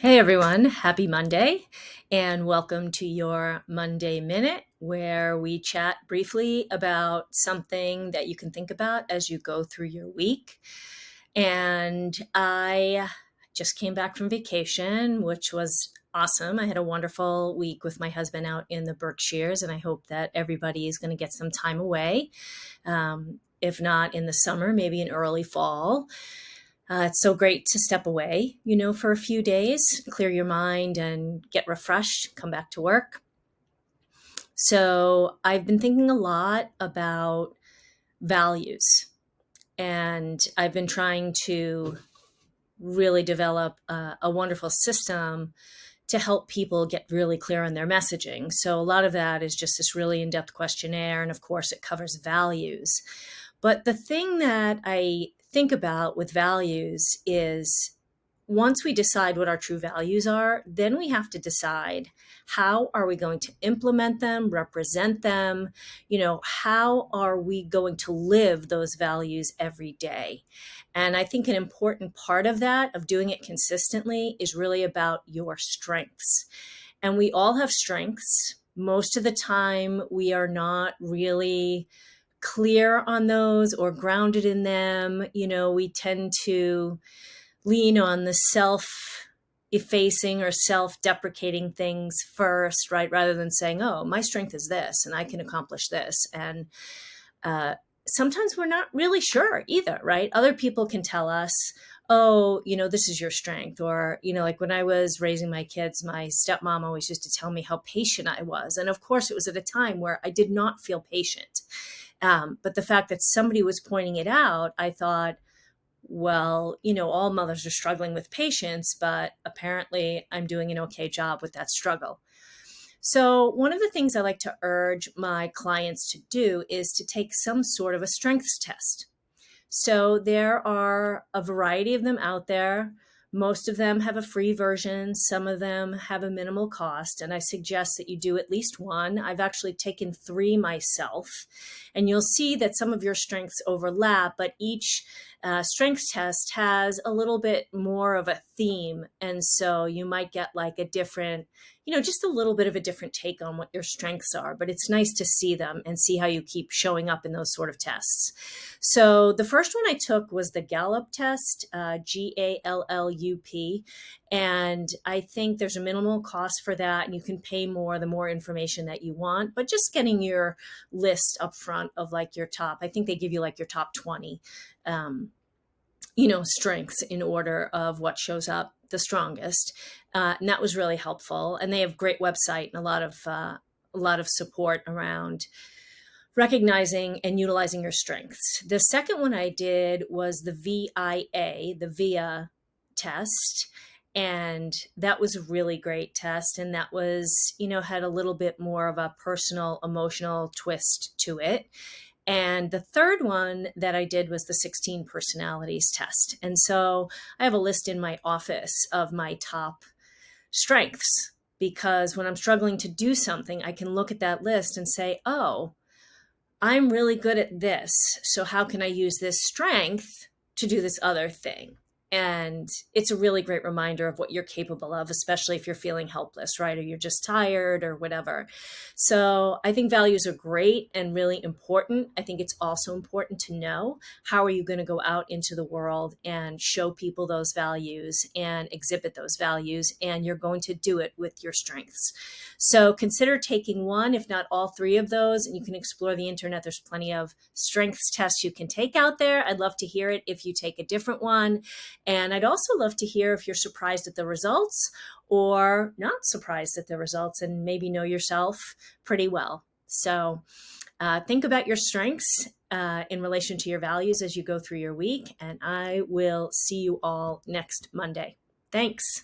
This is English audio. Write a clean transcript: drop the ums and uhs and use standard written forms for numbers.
Hey everyone, happy Monday, and welcome to your Monday Minute, where we chat briefly about something that you can think about as you go through your week. And I just came back from vacation, which was awesome. I had a wonderful week with my husband out in the Berkshires, and I hope that everybody is going to get some time away. If not in the summer, maybe in early fall. It's so great to step away, for a few days, clear your mind and get refreshed, come back to work. So I've been thinking a lot about values, and I've been trying to really develop a wonderful system to help people get really clear on their messaging. So a lot of that is just this really in-depth questionnaire, and of course it covers values. But the thing that I think about with values is once we decide what our true values are, then we have to decide how are we going to implement them, represent them, how are we going to live those values every day? And I think an important part of that, of doing it consistently, is really about your strengths. And we all have strengths. Most of the time, we are not really clear on those or grounded in them. We tend to lean on the self effacing or self deprecating things first, right? Rather than saying, oh, my strength is this and I can accomplish this. And sometimes we're not really sure either, right? Other people can tell us, oh, this is your strength. Or, like when I was raising my kids, my stepmom always used to tell me how patient I was. And of course, it was at a time where I did not feel patient. But the fact that somebody was pointing it out, I thought, well, all mothers are struggling with patience, but apparently I'm doing an okay job with that struggle. So, one of the things I like to urge my clients to do is to take some sort of a strengths test. So, there are a variety of them out there. Most of them have a free version. Some of them have a minimal cost. And I suggest that you do at least one. I've actually taken 3 myself. And you'll see that some of your strengths overlap, but each strengths test has a little bit more of a theme. And so you might get like a different, just a little bit of a different take on what your strengths are. But it's nice to see them and see how you keep showing up in those sort of tests. So the first one I took was the Gallup test, GALLUP. And I think there's a minimal cost for that. And you can pay more the more information that you want. But just getting your list up front of like your top, I think they give you like your top 20, strengths in order of what shows up the strongest. And that was really helpful. And they have a great website and a lot of support around recognizing and utilizing your strengths. The second one I did was the VIA, the VIA test. And that was a really great test. And that was, had a little bit more of a personal, emotional twist to it. And the third one that I did was the 16 personalities test. And so I have a list in my office of my top strengths, because when I'm struggling to do something, I can look at that list and say, oh, I'm really good at this. So how can I use this strength to do this other thing? And it's a really great reminder of what you're capable of, especially if you're feeling helpless, right? Or you're just tired or whatever. So I think values are great and really important. I think it's also important to know how are you going to go out into the world and show people those values and exhibit those values. And you're going to do it with your strengths. So consider taking one, if not all 3 of those, and you can explore the internet. There's plenty of strengths tests you can take out there. I'd love to hear it if you take a different one. And I'd also love to hear if you're surprised at the results or not surprised at the results and maybe know yourself pretty well. So think about your strengths in relation to your values as you go through your week. And I will see you all next Monday. Thanks.